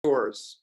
Yours.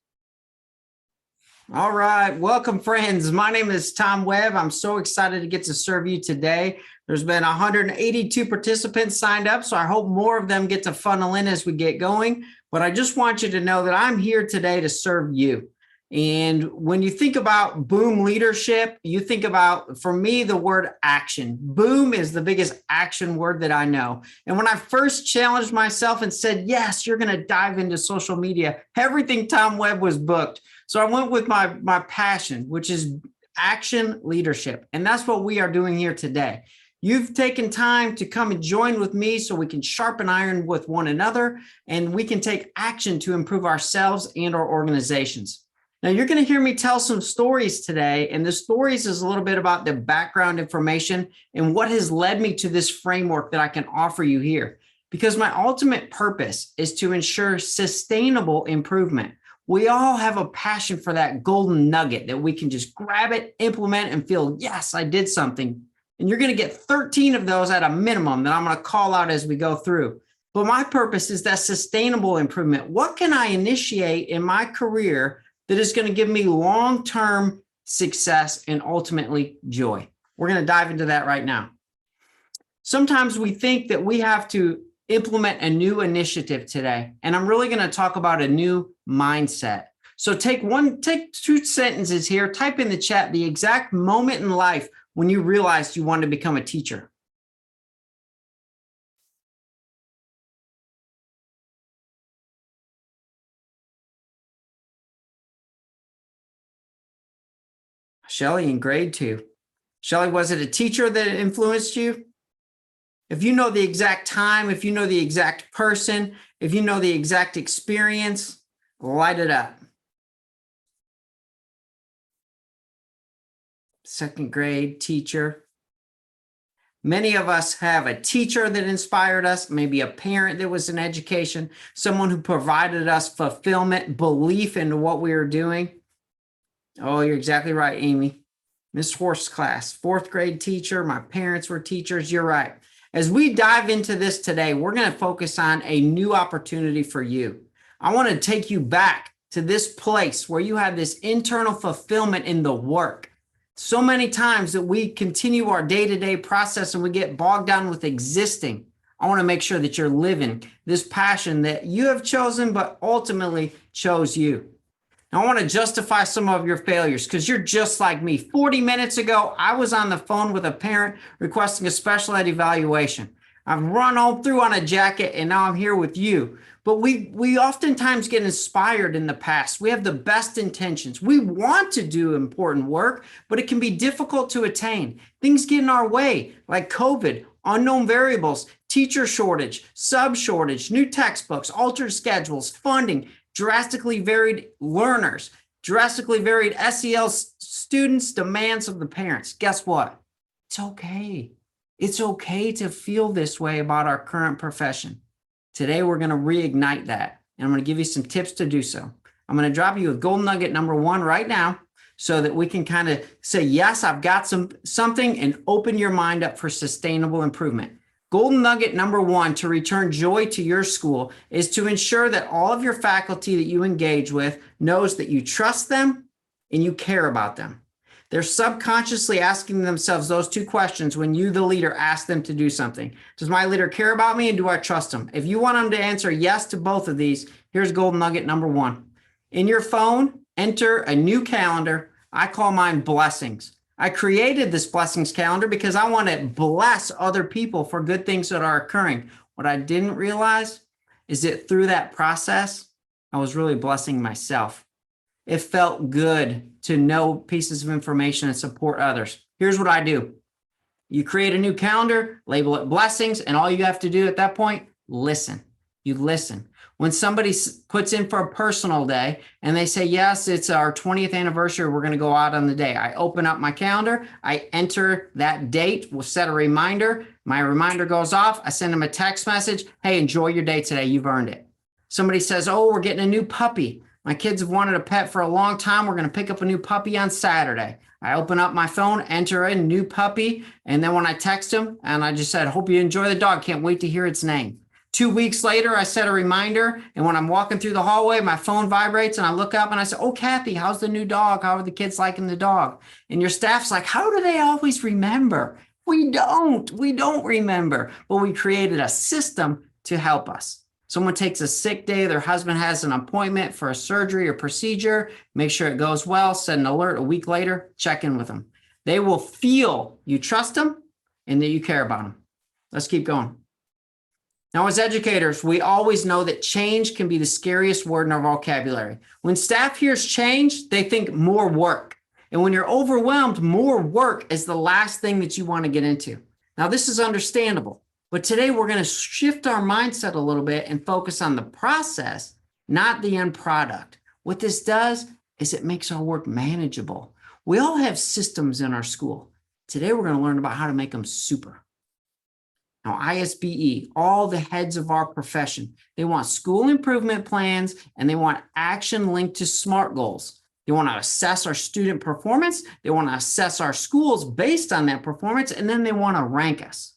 All right. Welcome, friends. My name is Tom Webb. I'm so excited to get to serve you today. There's been 182 participants signed up, so I hope more of them get to funnel in as we get going. But I just want you to know that I'm here today to serve you. And when you think about boom leadership, you think about, for me, the word action. Boom is the biggest action word that I know. And when I first challenged myself and said, yes, you're going to dive into social media, everything Tom Webb was booked. So I went with my passion, which is action leadership. And that's what we are doing here today. You've taken time to come and join with me so we can sharpen iron with one another and we can take action to improve ourselves and our organizations. Now, you're going to hear me tell some stories today, and the stories is a little bit about the background information and what has led me to this framework that I can offer you here. Because my ultimate purpose is to ensure sustainable improvement. We all have a passion for that golden nugget that we can just grab it, implement, and feel, yes, I did something. And you're going to get 13 of those at a minimum that I'm going to call out as we go through. But my purpose is that sustainable improvement. What can I initiate in my career that is going to give me long-term success and ultimately joy? We're going to dive into that right now. Sometimes we think that we have to implement a new initiative today, and I'm really going to talk about a new mindset. So take two sentences here, type in the chat the exact moment in life when you realized you wanted to become a teacher. Shelly, in grade 2. Shelly, was it a teacher that influenced you? If you know the exact time, if you know the exact person, if you know the exact experience, light it up. 2nd grade teacher. Many of us have a teacher that inspired us, maybe a parent that was in education, someone who provided us fulfillment, belief into what we were doing. Oh, you're exactly right, Amy. Miss Horst's class, 4th grade teacher. My parents were teachers. You're right. As we dive into this today, we're going to focus on a new opportunity for you. I want to take you back to this place where you have this internal fulfillment in the work. So many times that we continue our day-to-day process and we get bogged down with existing. I want to make sure that you're living this passion that you have chosen, but ultimately chose you. Now, I want to justify some of your failures because you're just like me. 40 minutes ago, I was on the phone with a parent requesting a special ed evaluation. I've run all through on a jacket and now I'm here with you. But we oftentimes get inspired in the past. We have the best intentions. We want to do important work, but it can be difficult to attain. Things get in our way, like COVID, unknown variables, teacher shortage, sub shortage, new textbooks, altered schedules, funding, drastically varied learners, drastically varied SEL students, demands of the parents. Guess what? It's okay. It's okay to feel this way about our current profession. Today, we're going to reignite that, and I'm going to give you some tips to do so. I'm going to drop you with golden nugget number 1 right now so that we can kind of say, yes, I've got something, and open your mind up for sustainable improvement. Golden nugget number 1 to return joy to your school is to ensure that all of your faculty that you engage with knows that you trust them and you care about them. They're subconsciously asking themselves those 2 questions when you, the leader, ask them to do something. Does my leader care about me and do I trust them? If you want them to answer yes to both of these, here's golden nugget number 1. In your phone, enter a new calendar. I call mine blessings. I created this blessings calendar because I want to bless other people for good things that are occurring. What I didn't realize is that through that process, I was really blessing myself. It felt good to know pieces of information and support others. Here's what I do. You create a new calendar, label it blessings, and all you have to do at that point, listen. You listen. When somebody puts in for a personal day and they say, yes, it's our 20th anniversary, we're going to go out on the day. I open up my calendar. I enter that date. We'll set a reminder. My reminder goes off. I send them a text message. Hey, enjoy your day today. You've earned it. Somebody says, oh, we're getting a new puppy. My kids have wanted a pet for a long time. We're going to pick up a new puppy on Saturday. I open up my phone, enter a new puppy. And then when I text them and I just said, hope you enjoy the dog. Can't wait to hear its name. 2 weeks later, I set a reminder. And when I'm walking through the hallway, my phone vibrates and I look up and I say, oh, Kathy, how's the new dog? How are the kids liking the dog? And your staff's like, how do they always remember? We don't remember, but we created a system to help us. Someone takes a sick day, their husband has an appointment for a surgery or procedure, make sure it goes well, set an alert a week later, check in with them. They will feel you trust them and that you care about them. Let's keep going. Now, as educators, we always know that change can be the scariest word in our vocabulary. When staff hears change, they think more work. And when you're overwhelmed, more work is the last thing that you want to get into. Now, this is understandable, but today we're going to shift our mindset a little bit and focus on the process, not the end product. What this does is it makes our work manageable. We all have systems in our school. Today, we're going to learn about how to make them super. Now, ISBE, all the heads of our profession, they want school improvement plans and they want action linked to SMART goals. They want to assess our student performance. They want to assess our schools based on that performance, and then they want to rank us.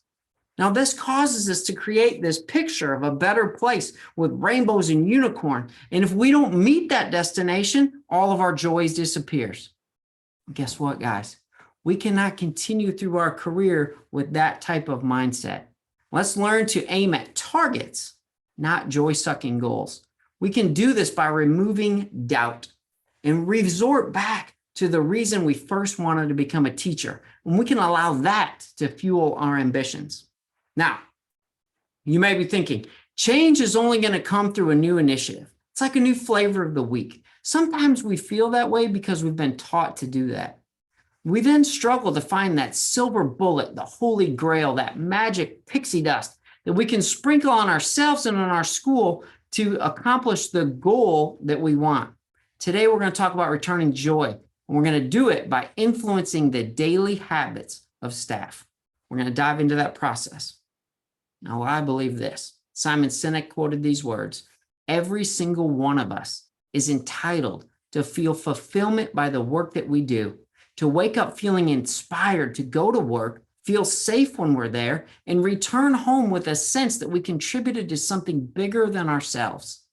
Now, this causes us to create this picture of a better place with rainbows and unicorn. And if we don't meet that destination, all of our joys disappears. Guess what, guys? We cannot continue through our career with that type of mindset. Let's learn to aim at targets, not joy-sucking goals. We can do this by removing doubt and resort back to the reason we first wanted to become a teacher. And we can allow that to fuel our ambitions. Now, you may be thinking, change is only going to come through a new initiative. It's like a new flavor of the week. Sometimes we feel that way because we've been taught to do that. We then struggle to find that silver bullet, the holy grail, that magic pixie dust that we can sprinkle on ourselves and on our school to accomplish the goal that we want. Today, we're going to talk about returning joy, and we're going to do it by influencing the daily habits of staff. We're going to dive into that process. Now, I believe this. Simon Sinek quoted these words: every single one of us is entitled to feel fulfillment by the work that we do, to wake up feeling inspired to go to work, feel safe when we're there, and return home with a sense that we contributed to something bigger than ourselves.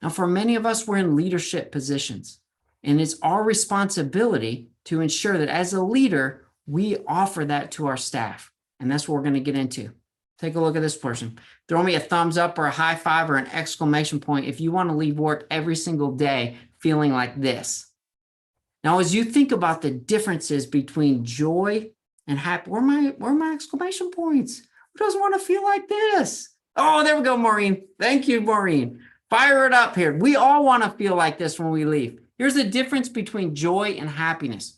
Now, for many of us, we're in leadership positions, and it's our responsibility to ensure that as a leader, we offer that to our staff. And that's what we're going to get into. Take a look at this person. Throw me a thumbs up or a high five or an exclamation point if you want to leave work every single day feeling like this. Now, as you think about the differences between joy and happy, where are my exclamation points? Who doesn't want to feel like this? Oh, there we go, Maureen. Thank you, Maureen. Fire it up here. We all want to feel like this when we leave. Here's the difference between joy and happiness.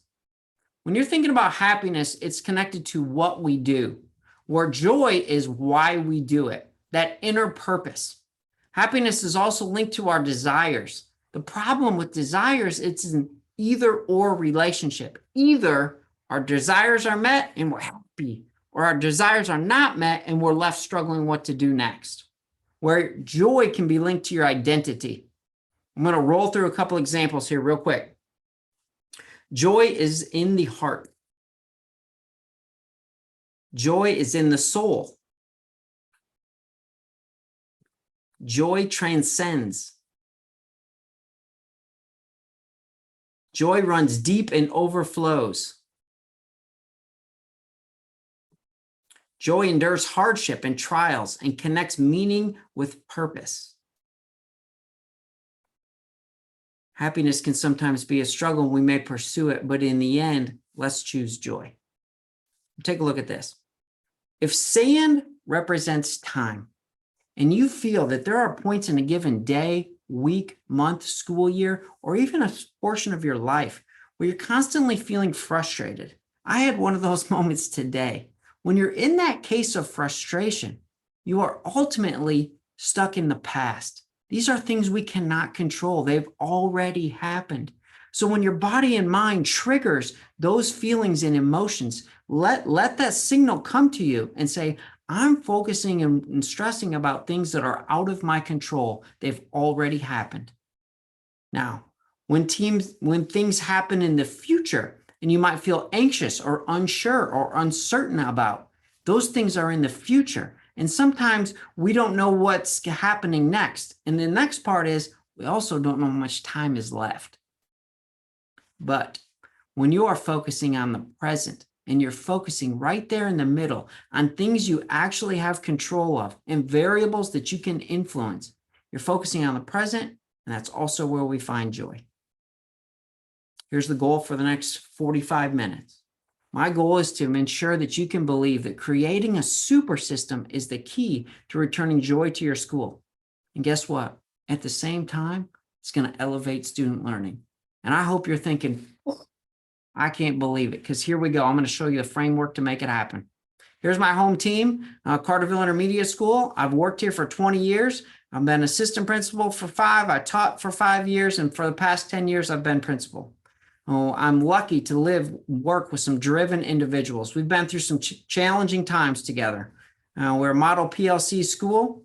When you're thinking about happiness, it's connected to what we do, where joy is why we do it, that inner purpose. Happiness is also linked to our desires. The problem with desires, it's an either-or relationship. Either our desires are met and we're happy, or our desires are not met and we're left struggling what to do next. Where joy can be linked to your identity. I'm going to roll through a couple examples here real quick. Joy is in the heart. Joy is in the soul. Joy transcends. Joy runs deep and overflows. Joy endures hardship and trials and connects meaning with purpose. Happiness can sometimes be a struggle and we may pursue it, but in the end, let's choose joy. Take a look at this. If sand represents time, and you feel that there are points in a given day, week, month, school year, or even a portion of your life where you're constantly feeling frustrated. I had one of those moments today. When you're in that case of frustration, you are ultimately stuck in the past. These are things we cannot control. They've already happened. So when your body and mind triggers those feelings and emotions, let that signal come to you and say, I'm focusing and stressing about things that are out of my control. They've already happened. Now, when things happen in the future and you might feel anxious or unsure or uncertain about, those things are in the future. And sometimes we don't know what's happening next. And the next part is we also don't know how much time is left. But when you are focusing on the present and you're focusing right there in the middle on things you actually have control of and variables that you can influence, you're focusing on the present, and that's also where we find joy. Here's the goal for the next 45 minutes. My goal is to ensure that you can believe that creating a super system is the key to returning joy to your school. And guess what? At the same time, it's going to elevate student learning. And I hope you're thinking, I can't believe it, because here we go. I'm going to show you the framework to make it happen. Here's my home team, Carterville Intermediate School. I've worked here for 20 years. I've been assistant principal for 5. I taught for 5 years. And for the past 10 years, I've been principal. Oh, I'm lucky to work with some driven individuals. We've been through some challenging times together. We're a model PLC school.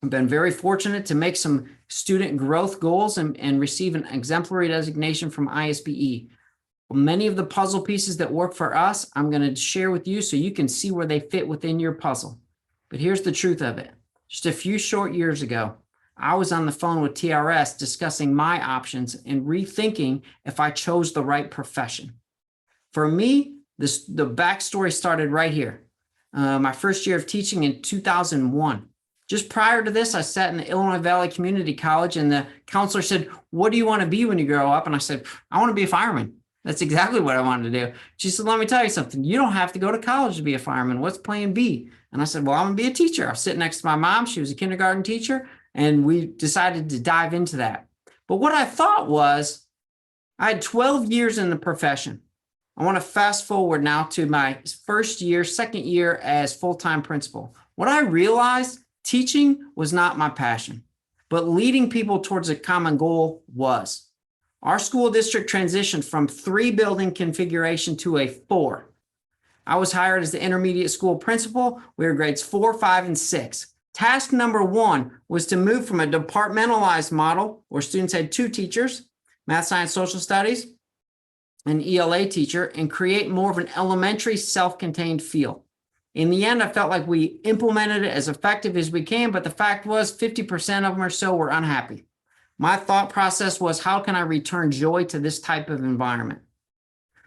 I've been very fortunate to make some student growth goals and receive an exemplary designation from ISBE. Many of the puzzle pieces that work for us, I'm going to share with you so you can see where they fit within your puzzle. But here's the truth of it. Just a few short years ago, I was on the phone with TRS discussing my options and rethinking if I chose the right profession. For me, the backstory started right here. My first year of teaching in 2001. Just prior to this, I sat in the Illinois Valley Community College, and the counselor said, "What do you want to be when you grow up?" And I said, "I want to be a fireman." That's exactly what I wanted to do. She said, "Let me tell you something. You don't have to go to college to be a fireman. What's plan B?" And I said, "Well, I'm going to be a teacher." I was sitting next to my mom. She was a kindergarten teacher, and we decided to dive into that. But what I thought was, I had 12 years in the profession. I want to fast forward now to my second year as full-time principal. What I realized, teaching was not my passion, but leading people towards a common goal was. Our school district transitioned from 3-building configuration to a 4. I was hired as the intermediate school principal. We were grades 4, 5, and 6. Task number 1 was to move from a departmentalized model where students had 2 teachers, math, science, social studies, an ELA teacher, and create more of an elementary self-contained feel. In the end, I felt like we implemented it as effective as we can, but the fact was 50% of them or so were unhappy. My thought process was, how can I return joy to this type of environment?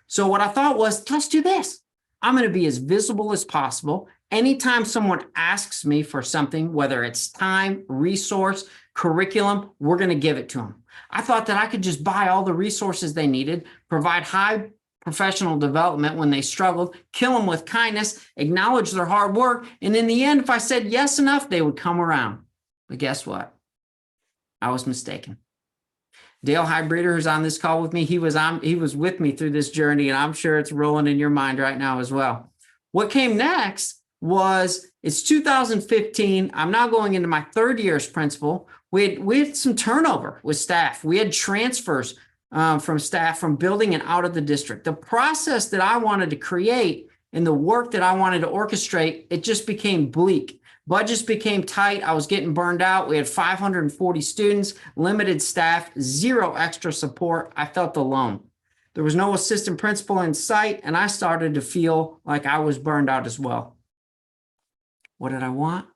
So what I thought was, let's do this. I'm going to be as visible as possible. Anytime someone asks me for something, whether it's time, resource, curriculum, we're going to give it to them. I thought that I could just buy all the resources they needed, provide high professional development when they struggled, kill them with kindness, acknowledge their hard work. And in the end, if I said yes enough, they would come around. But guess what? I was mistaken. Dale Hybreeder, who's on this call with me, he was with me through this journey, and I'm sure it's rolling in your mind right now as well. What came next was, it's 2015. I'm now going into my 3rd year as principal. We had some turnover with staff. We had transfers from staff from building and out of the district. The process that I wanted to create and the work that I wanted to orchestrate, it just became bleak. Budgets became tight. I was getting burned out. We had 540 students, limited staff, 0 extra support. I felt alone. There was no assistant principal in sight, and I started to feel like I was burned out as well. What did I want?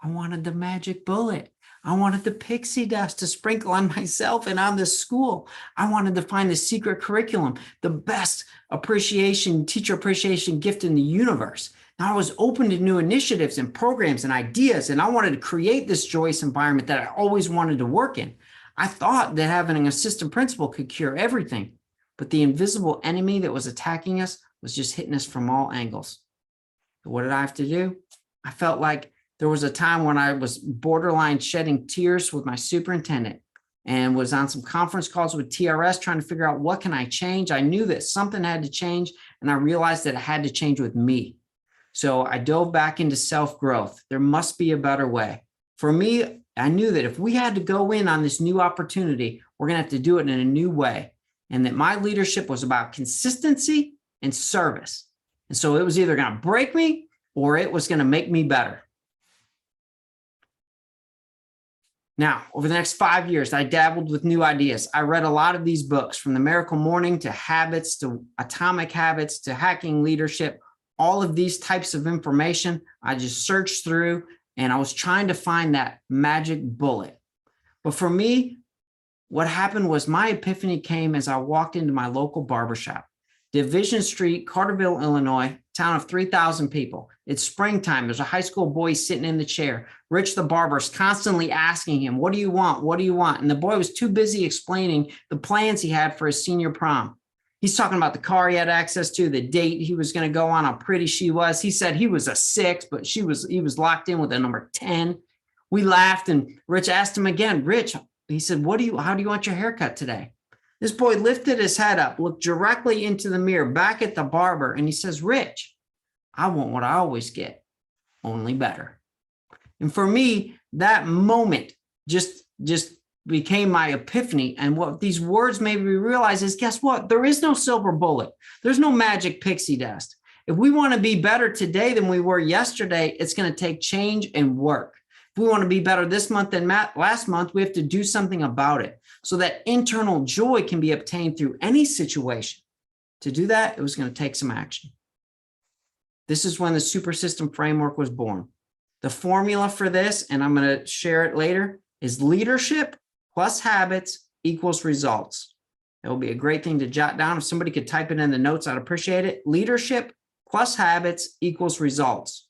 I wanted the magic bullet. I wanted the pixie dust to sprinkle on myself and on the school. I wanted to find the secret curriculum, the best teacher appreciation gift in the universe. Now I was open to new initiatives and programs and ideas, and I wanted to create this joyous environment that I always wanted to work in. I thought that having an assistant principal could cure everything, but the invisible enemy that was attacking us was just hitting us from all angles. So what did I have to do? I felt like there was a time when I was borderline shedding tears with my superintendent and was on some conference calls with TRS trying to figure out, what can I change? I knew that something had to change, and I realized that it had to change with me. So I dove back into self-growth. There must be a better way. For me, I knew that if we had to go in on this new opportunity, we're going to have to do it in a new way. And that my leadership was about consistency and service. And so it was either going to break me or it was going to make me better. Now, over the next 5 years, I dabbled with new ideas. I read a lot of these books, from The Miracle Morning to Habits to Atomic Habits to Hacking Leadership. all of these types of information. I just searched through and I was trying to find that magic bullet. But for me, what happened was my epiphany came as I walked into my local barbershop, Division Street, Carterville, Illinois, town of 3,000 people. It's springtime. There's a high school boy sitting in the chair. Rich, the barber, is constantly asking him, what do you want? What do you want? And the boy was too busy explaining the plans he had for his senior prom. He's talking about the car he had access to, the date he was going to go on, how pretty she was. He said he was a 6, but he was locked in with a number 10. We laughed, and Rich asked him again, Rich, he said, how do you want your haircut today? This boy lifted his head up, looked directly into the mirror, back at the barber, and he says, Rich, I want what I always get, only better. And for me, that moment just became my epiphany. And what these words made me realize is, guess what? There is no silver bullet. There's no magic pixie dust. If we want to be better today than we were yesterday, it's going to take change and work. If we want to be better this month than last month, we have to do something about it so that internal joy can be obtained through any situation. To do that, it was going to take some action. This is when the super system framework was born. The formula for this, and I'm going to share it later, is leadership plus habits equals results. That would be a great thing to jot down. If somebody could type it in the notes, I'd appreciate it. Leadership plus habits equals results.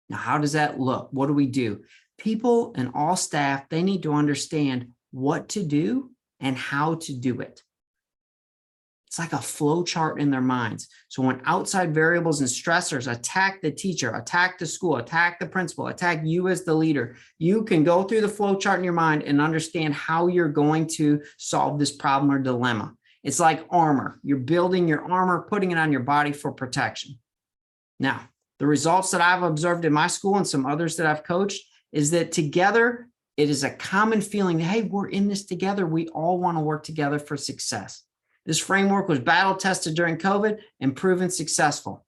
Now, how does that look? What do we do? People and all staff, they need to understand what to do and how to do it. It's like a flow chart in their minds. So when outside variables and stressors attack the teacher, attack the school, attack the principal, attack you as the leader, you can go through the flow chart in your mind and understand how you're going to solve this problem or dilemma. It's like armor. You're building your armor, putting it on your body for protection. Now, the results that I've observed in my school and some others that I've coached is that together, it is a common feeling that, hey, we're in this together. We all want to work together for success. This framework was battle tested during COVID and proven successful.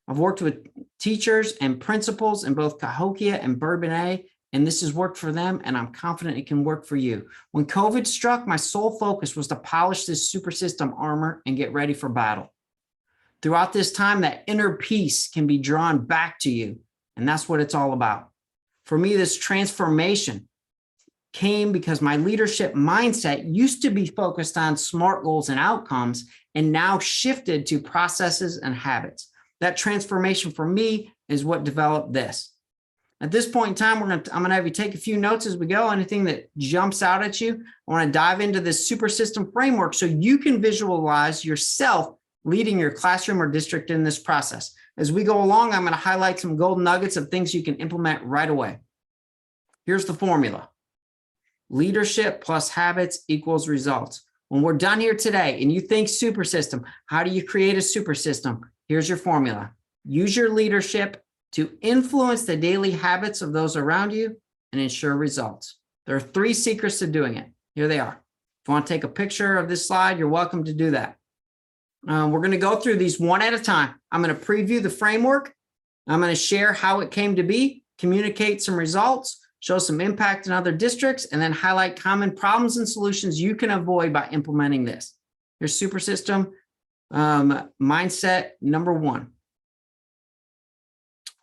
I've worked with teachers and principals in both Cahokia and Bourbonnais, and this has worked for them, and I'm confident it can work for you. When COVID struck, my sole focus was to polish this super system armor and get ready for battle. Throughout this time, that inner peace can be drawn back to you, and that's what it's all about. For me, this transformation came because my leadership mindset used to be focused on SMART goals and outcomes, and now shifted to processes and habits. That transformation for me is what developed this. At this point in time, I'm going to have you take a few notes as we go. Anything that jumps out at you, I want to dive into this super system framework so you can visualize yourself leading your classroom or district in this process. As we go along, I'm going to highlight some golden nuggets of things you can implement right away. Here's the formula. Leadership plus habits equals results. When we're done here today and you think super system, how do you create a super system? Here's your formula. Use your leadership to influence the daily habits of those around you and ensure results. There are 3 secrets to doing it. Here they are. If you want to take a picture of this slide, you're welcome to do that. We're going to go through these one at a time. I'm going to preview the framework. I'm going to share how it came to be, communicate some results, show some impact in other districts, and then highlight common problems and solutions you can avoid by implementing this. Your super system mindset number 1.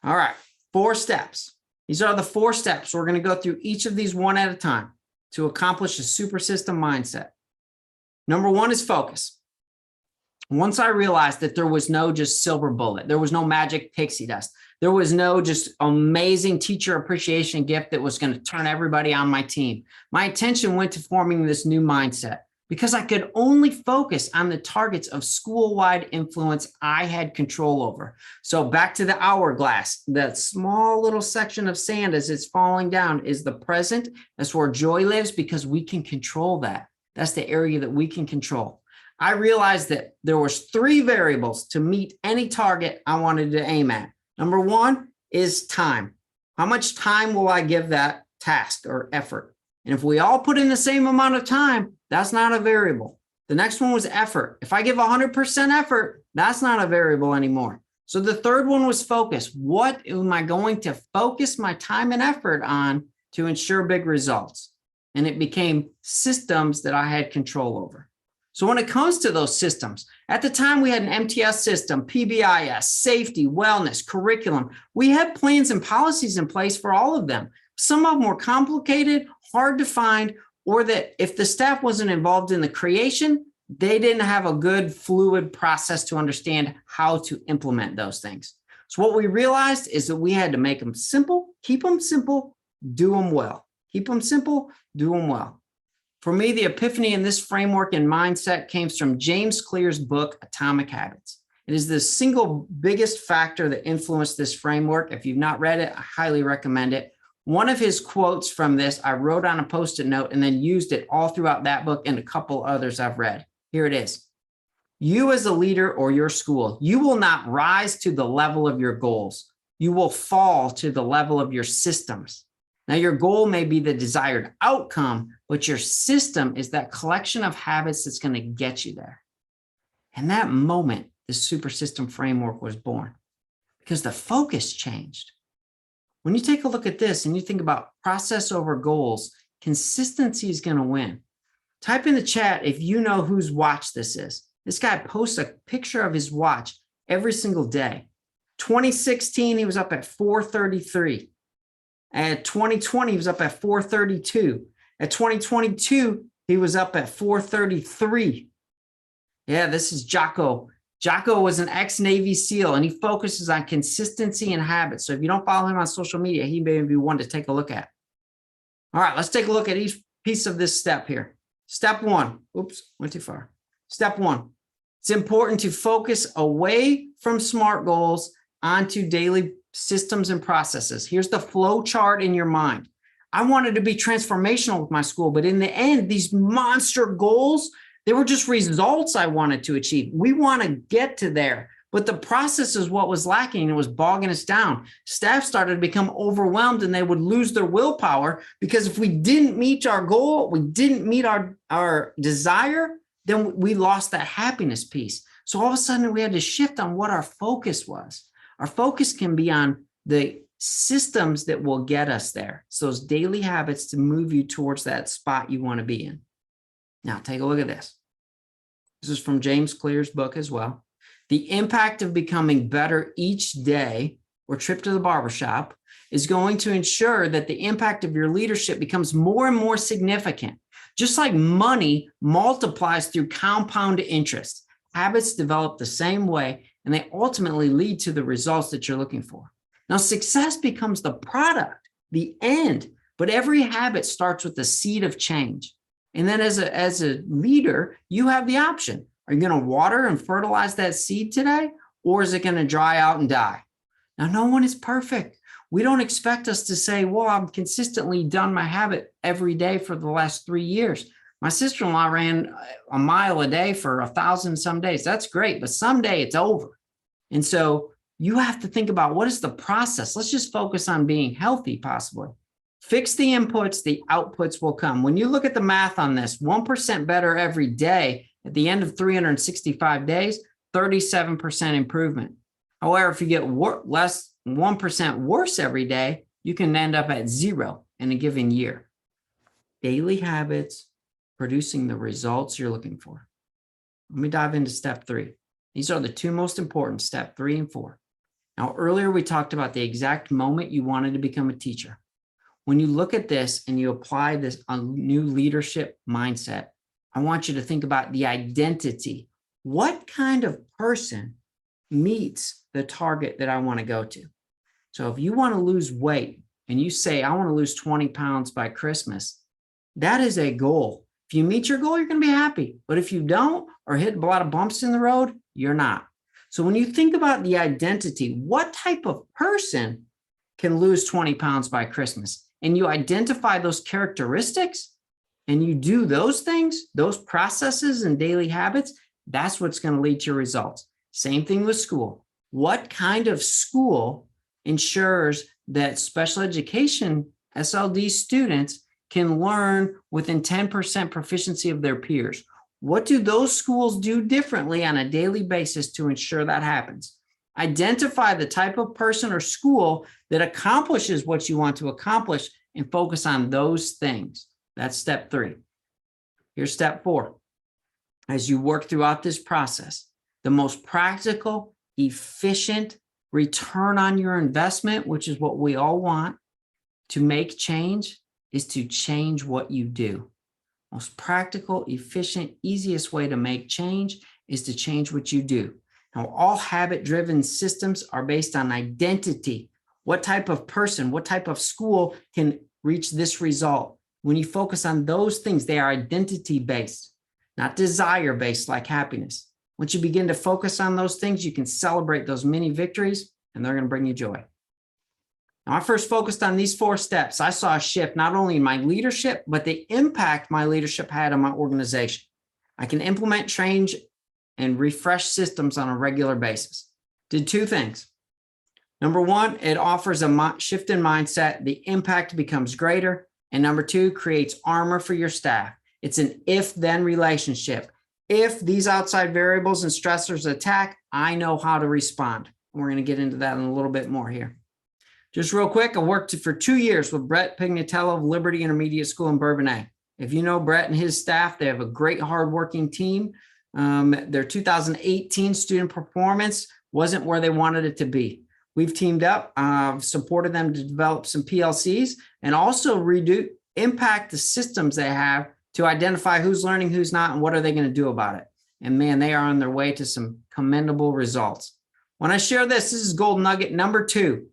All right, 4 steps. These are the 4 steps. We're going to go through each of these one at a time to accomplish a super system mindset. Number 1 is focus. Once I realized that there was no just silver bullet, there was no magic pixie dust, there was no just amazing teacher appreciation gift that was going to turn everybody on my team, my attention went to forming this new mindset because I could only focus on the targets of school-wide influence I had control over. So back to the hourglass, that small little section of sand as it's falling down is the present. That's where joy lives because we can control that. That's the area that we can control. I realized that there was 3 variables to meet any target I wanted to aim at. Number 1 is time. How much time will I give that task or effort? And if we all put in the same amount of time, that's not a variable. The next one was effort. If I give 100% effort, that's not a variable anymore. So the third one was focus. What am I going to focus my time and effort on to ensure big results? And it became systems that I had control over. So when it comes to those systems, at the time we had an MTS system, PBIS, safety, wellness, curriculum. We had plans and policies in place for all of them. Some of them were complicated, hard to find, or that if the staff wasn't involved in the creation, they didn't have a good fluid process to understand how to implement those things. So what we realized is that we had to make them simple, keep them simple, do them well. Keep them simple, do them well. For me, the epiphany in this framework and mindset came from James Clear's book, Atomic Habits. It is the single biggest factor that influenced this framework. If you've not read it, I highly recommend it. One of his quotes from this, I wrote on a Post-it note and then used it all throughout that book and a couple others I've read. Here it is. You as a leader or your school, you will not rise to the level of your goals. You will fall to the level of your systems. Now, your goal may be the desired outcome, but your system is that collection of habits that's going to get you there. And that moment, the super system framework was born because the focus changed. When you take a look at this and you think about process over goals, consistency is going to win. Type in the chat if you know whose watch this is. This guy posts a picture of his watch every single day. 2016, he was up at 433. At 2020, he was up at 432. At 2022, he was up at 433. Yeah, this is Jocko. Jocko was an ex-Navy SEAL, and he focuses on consistency and habits. So if you don't follow him on social media, he may be one to take a look at. All right, let's take a look at each piece of this step here. Step one. Oops, went too far. Step one. It's important to focus away from SMART goals onto daily systems and processes. Here's the flow chart in your mind. I wanted to be transformational with my school, but in the end, these monster goals, they were just results I wanted to achieve. We want to get to there, but the process is what was lacking. It was bogging us down. Staff started to become overwhelmed and they would lose their willpower because if we didn't meet our goal, we didn't meet our desire, then we lost that happiness piece. So all of a sudden we had to shift on what our focus was. Our focus can be on the systems that will get us there. So those daily habits to move you towards that spot you want to be in. Now take a look at this. This is from James Clear's book as well. The impact of becoming better each day or trip to the barbershop is going to ensure that the impact of your leadership becomes more and more significant. Just like money multiplies through compound interest, habits develop the same way, and they ultimately lead to the results that you're looking for. Now, success becomes the product, the end, but every habit starts with the seed of change. And then as a leader, you have the option. Are you going to water and fertilize that seed today, or is it going to dry out and die? Now, no one is perfect. We don't expect us to say, well, I've consistently done my habit every day for the last 3 years. My sister-in-law ran a mile a day for 1,000 some days. That's great, but someday it's over. And so you have to think about what is the process. Let's just focus on being healthy, possibly. Fix the inputs, the outputs will come. When you look at the math on this, 1% better every day at the end of 365 days, 37% improvement. However, if you get less 1% worse every day, you can end up at 0 in a given year. Daily habits, producing the results you're looking for. Let me dive into step 3. These are the two most important, step 3 and 4. Now, earlier we talked about the exact moment you wanted to become a teacher. When you look at this and you apply this new leadership mindset, I want you to think about the identity. What kind of person meets the target that I want to go to? So if you want to lose weight and you say, I want to lose 20 pounds by Christmas, that is a goal. If you meet your goal, you're going to be happy. But if you don't, or hit a lot of bumps in the road, you're not. So when you think about the identity, what type of person can lose 20 pounds by Christmas? And you identify those characteristics and you do those things, those processes and daily habits, that's what's going to lead to your results. Same thing with school. What kind of school ensures that special education SLD students can learn within 10% proficiency of their peers? What do those schools do differently on a daily basis to ensure that happens? Identify the type of person or school that accomplishes what you want to accomplish and focus on those things. That's step 3. Here's step 4. as you work throughout this process, the most practical, efficient return on your investment, which is what we all want to make change, is to change what you do. Most practical, efficient, easiest way to make change is to change what you do. Now, all habit-driven systems are based on identity. What type of person, what type of school can reach this result? When you focus on those things, they are identity-based, not desire-based like happiness. Once you begin to focus on those things, you can celebrate those mini victories, and they're going to bring you joy. Now, I first focused on these 4 steps. I saw a shift not only in my leadership, but the impact my leadership had on my organization. I can implement, change, and refresh systems on a regular basis. Did 2 things. Number 1, it offers a shift in mindset. The impact becomes greater. And number 2, creates armor for your staff. It's an if-then relationship. If these outside variables and stressors attack, I know how to respond. We're going to get into that in a little bit more here. Just real quick, I worked for 2 years with Brett Pignatello of Liberty Intermediate School in Bourbonnais. If you know Brett and his staff, they have a great hardworking team. Their 2018 student performance wasn't where they wanted it to be. We've teamed up, supported them to develop some PLCs and also impact the systems they have to identify who's learning, who's not, and what are they going to do about it. And man, they are on their way to some commendable results. When I share this is gold nugget number 2.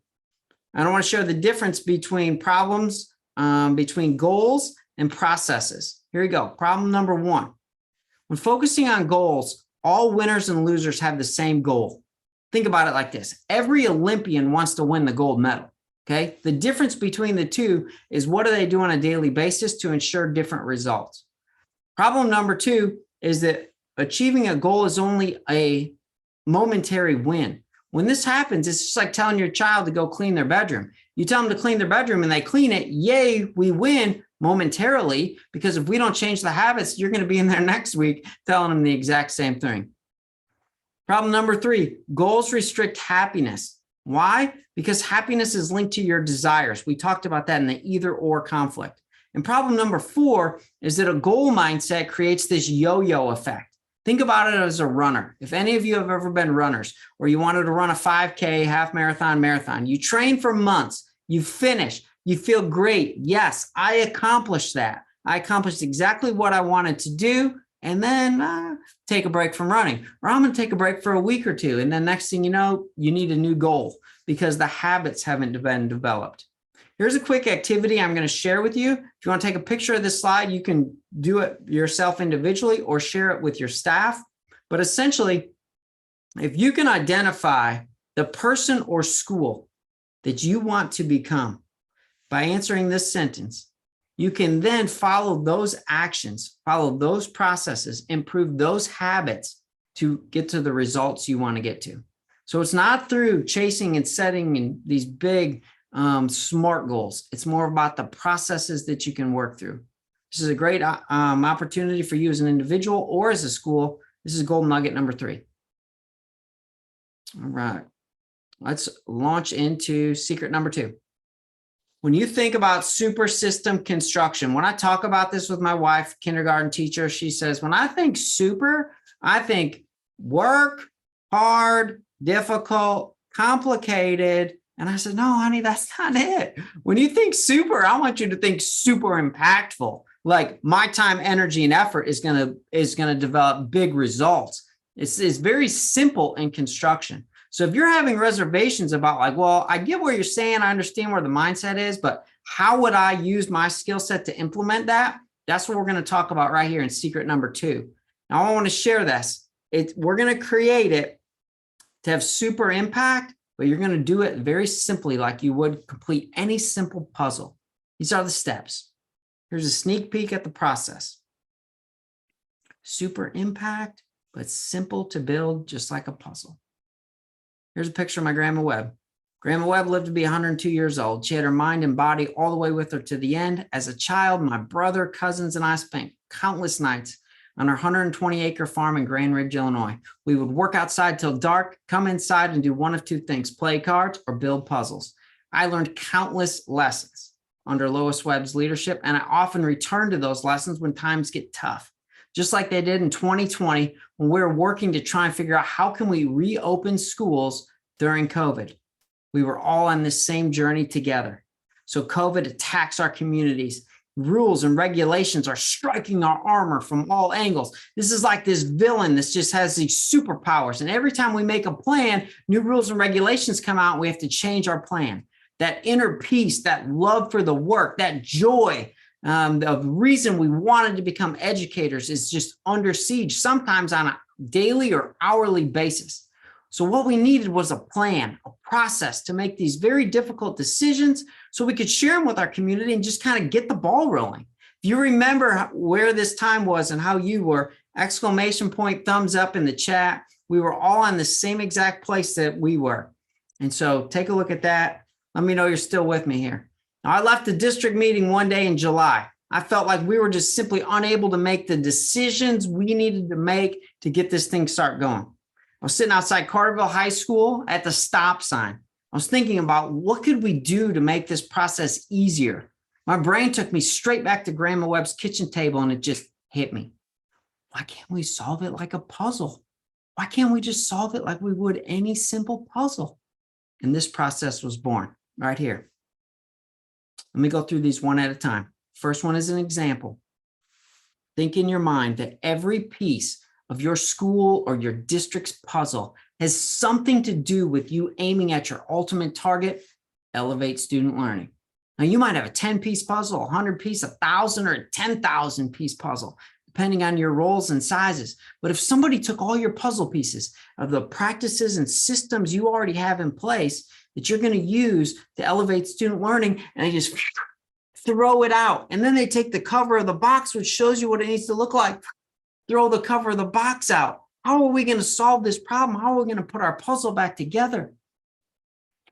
I don't want to share the difference between problems, between goals and processes. Here we go. Problem number 1. When focusing on goals, all winners and losers have the same goal. Think about it like this. Every Olympian wants to win the gold medal. Okay. The difference between the 2 is what do they do on a daily basis to ensure different results. Problem number 2 is that achieving a goal is only a momentary win. When this happens, it's just like telling your child to go clean their bedroom. You tell them to clean their bedroom and they clean it. Yay, we win momentarily, because if we don't change the habits, you're going to be in there next week telling them the exact same thing. Problem number 3, goals restrict happiness. Why? Because happiness is linked to your desires. We talked about that in the either or conflict. And problem number 4 is that a goal mindset creates this yo-yo effect. Think about it as a runner. If any of you have ever been runners or you wanted to run a 5K, half marathon, marathon, you train for months, you finish, you feel great. Yes, I accomplished that. I accomplished exactly what I wanted to do. And then take a break from running, or I'm going to take a break for a week or 2. And then next thing you know, you need a new goal because the habits haven't been developed. Here's a quick activity I'm going to share with you. If you want to take a picture of this slide, you can do it yourself individually or share it with your staff. But essentially, if you can identify the person or school that you want to become by answering this sentence, you can then follow those actions, follow those processes, improve those habits to get to the results you want to get to. So it's not through chasing and setting in these big SMART goals. It's more about the processes that you can work through. This is a great opportunity for you as an individual or as a school. This is gold nugget number 3. All right, let's launch into secret number 2. When you think about super system construction, when I talk about this with my wife, kindergarten teacher, she says, when I think super, I think work, hard, difficult, complicated. And I said, no, honey, that's not it. When you think super, I want you to think super impactful. Like my time, energy, and effort is gonna develop big results. It's very simple in construction. So if you're having reservations about like, well, I get what you're saying, I understand where the mindset is, but how would I use my skill set to implement that? That's what we're going to talk about right here in secret number 2. Now I want to share this. We're going to create it to have super impact, but you're going to do it very simply like you would complete any simple puzzle. These are the steps. Here's a sneak peek at the process. Super impact, but simple to build, just like a puzzle. Here's a picture of my Grandma Webb. Grandma Webb lived to be 102 years old. She had her mind and body all the way with her to the end. As a child, my brother, cousins, and I spent countless nights on our 120-acre farm in Grand Ridge, Illinois. We would work outside till dark, come inside and do one of 2 things, play cards or build puzzles. I learned countless lessons under Lois Webb's leadership, and I often return to those lessons when times get tough. just like they did in 2020 when we were working to try and figure out how can we reopen schools during COVID. We were all on this same journey together. So COVID attacks our communities. Rules and regulations are striking our armor from all angles. This is like this villain that just has these superpowers. And every time we make a plan, new rules and regulations come out, and we have to change our plan. That inner peace, that love for the work, that joy, the reason we wanted to become educators is just under siege, sometimes on a daily or hourly basis. So what we needed was a plan, a process to make these very difficult decisions so we could share them with our community and just kind of get the ball rolling. If you remember where this time was and how you were, exclamation point, thumbs up in the chat. We were all on the same exact place that we were. And so take a look at that. Let me know you're still with me here. Now, I left the district meeting one day in July. I felt like we were just simply unable to make the decisions we needed to make to get this thing start going. I was sitting outside Carterville High School at the stop sign. I was thinking about what could we do to make this process easier. My brain took me straight back to Grandma Webb's kitchen table, and it just hit me. Why can't we solve it like a puzzle? Why can't we just solve it like we would any simple puzzle? And this process was born right here. Let me go through these one at a time. First one is an example. Think in your mind that every piece of your school or your district's puzzle has something to do with you aiming at your ultimate target, elevate student learning. Now, you might have a 10-piece puzzle, a 100-piece, 1,000, or a 10,000-piece puzzle, depending on your roles and sizes. But if somebody took all your puzzle pieces of the practices and systems you already have in place that you're going to use to elevate student learning, and they just throw it out, and then they take the cover of the box, which shows you what it needs to look like, throw the cover of the box out. How are we going to solve this problem? How are we going to put our puzzle back together?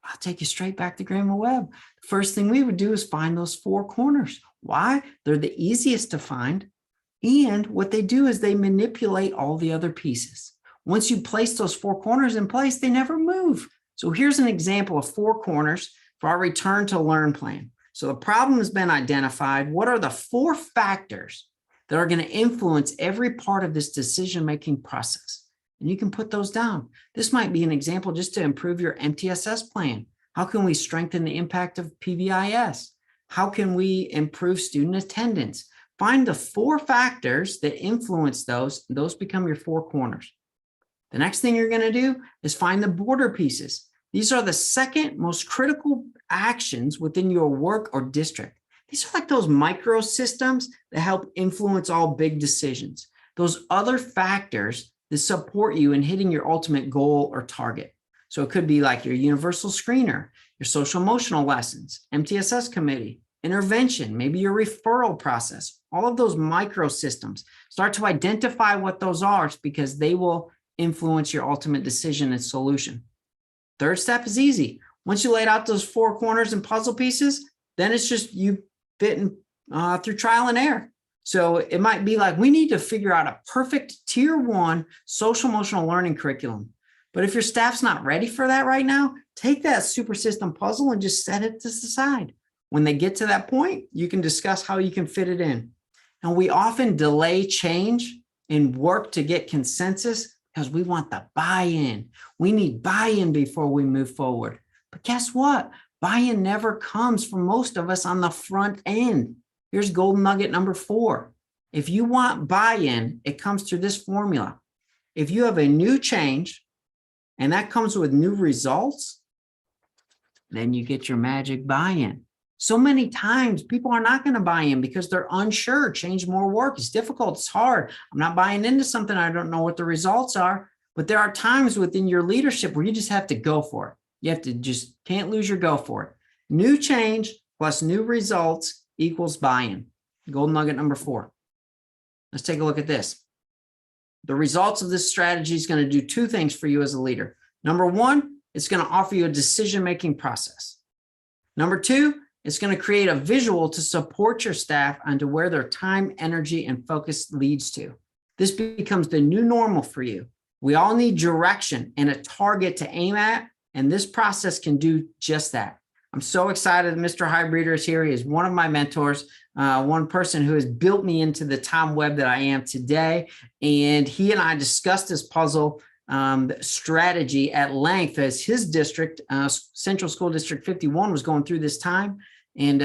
I'll take you straight back to Grandma Webb. The first thing we would do is find those four corners. Why? They're the easiest to find. And what they do is they manipulate all the other pieces. Once you place those four corners in place, they never move. So here's an example of four corners for our return to learn plan. So the problem has been identified. What are the four factors that are going to influence every part of this decision-making process? And you can put those down. This might be an example just to improve your MTSS plan. How can we strengthen the impact of PBIS? How can we improve student attendance? Find the four factors that influence those. Those become your four corners. The next thing you're going to do is find the border pieces. These are the second most critical actions within your work or district. These are like those micro systems that help influence all big decisions. Those other factors that support you in hitting your ultimate goal or target. So it could be like your universal screener, your social emotional lessons, MTSS committee, intervention, maybe your referral process. All of those micro systems. Start to identify what those are because they will influence your ultimate decision and solution. Third step is easy. Once you laid out those four corners and puzzle pieces, then it's just you fitting through trial and error. So it might be like, we need to figure out a perfect tier 1 social emotional learning curriculum. But if your staff's not ready for that right now, take that super system puzzle and just set it to the side. When they get to that point, you can discuss how you can fit it in. And we often delay change and work to get consensus because we want the buy-in. We need buy-in before we move forward. But guess what? Buy-in never comes for most of us on the front end. Here's golden nugget number 4. If you want buy-in, it comes through this formula. If you have a new change and that comes with new results, then you get your magic buy-in. So many times people are not going to buy in because they're unsure. Change more work. It's difficult. It's hard. I'm not buying into something. I don't know what the results are. But there are times within your leadership where you just have to go for it. You have to just can't lose your go for it. New change plus new results equals buy-in. Golden nugget number 4. Let's take a look at this. The results of this strategy is going to do 2 things for you as a leader. Number 1, it's going to offer you a decision-making process. Number 2, it's going to create a visual to support your staff onto where their time, energy, and focus leads to. This becomes the new normal for you. We all need direction and a target to aim at, and this process can do just that. I'm so excited that Mr. Highbreeder is here. He is one of my mentors, one person who has built me into the Tom Webb that I am today. And he and I discussed this puzzle strategy at length as his district, Central School District 51, was going through this time. And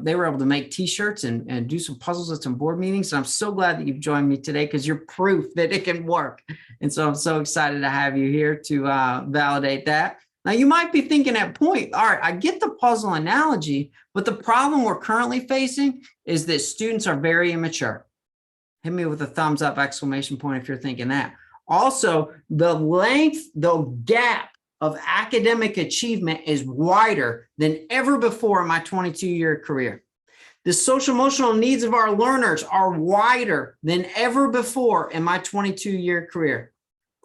they were able to make t-shirts and do some puzzles at some board meetings. And I'm so glad that you've joined me today because you're proof that it can work. And so I'm so excited to have you here to validate that. Now, you might be thinking at point, all right, I get the puzzle analogy, but the problem we're currently facing is that students are very immature. Hit me with a thumbs up, exclamation point if you're thinking that. Also, the gap of academic achievement is wider than ever before in my 22-year career. The social emotional needs of our learners are wider than ever before in my 22-year career.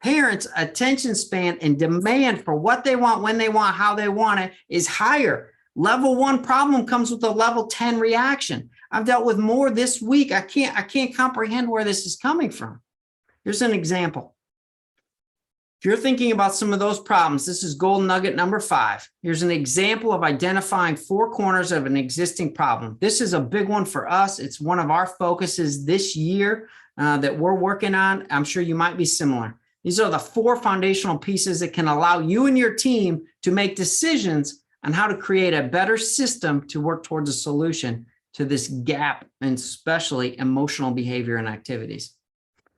Parents' attention span and demand for what they want, when they want, how they want it is higher. Level 1 problem comes with a level 10 reaction. I've dealt with more this week. I can't comprehend where this is coming from. Here's an example. If you're thinking about some of those problems, this is golden nugget number 5. Here's an example of identifying 4 corners of an existing problem. This is a big one for us. It's one of our focuses this year that we're working on. I'm sure you might be similar. These are the 4 foundational pieces that can allow you and your team to make decisions on how to create a better system to work towards a solution to this gap, and especially emotional behavior and activities.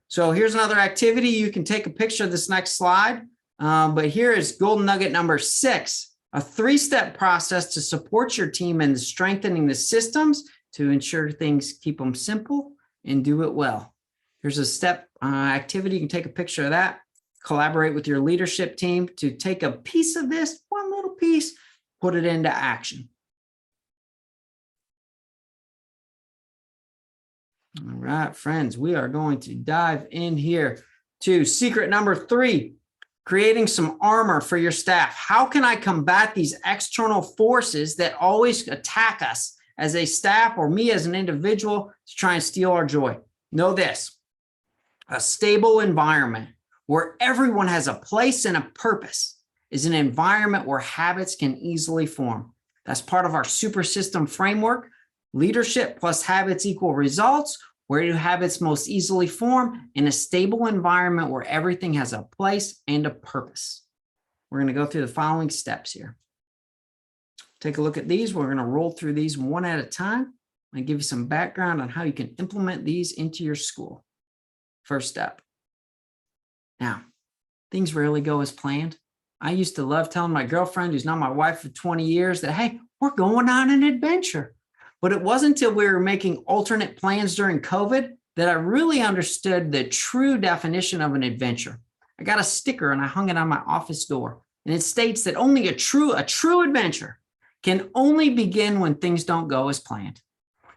So here's another activity. You can take a picture of this next slide, but here is golden nugget number 6, a 3-step process to support your team in strengthening the systems to ensure things keep them simple and do it well. Here's a step activity. You can take a picture of that, collaborate with your leadership team to take a piece of this, one little piece, put it into action. All right, friends, we are going to dive in here to secret number 3, creating some armor for your staff. How can I combat these external forces that always attack us as a staff or me as an individual to try and steal our joy? Know this, a stable environment where everyone has a place and a purpose is an environment where habits can easily form. That's part of our super system framework. Leadership plus habits equal results. Where do habits most easily form? In a stable environment where everything has a place and a purpose. We're going to go through the following steps here. Take a look at these. We're going to roll through these one at a time and give you some background on how you can implement these into your school. First step. Now, things rarely go as planned. I used to love telling my girlfriend, who's now my wife for 20 years, that, hey, we're going on an adventure. But it wasn't until we were making alternate plans during COVID that I really understood the true definition of an adventure. I got a sticker and I hung it on my office door. And it states that only a true adventure can only begin when things don't go as planned.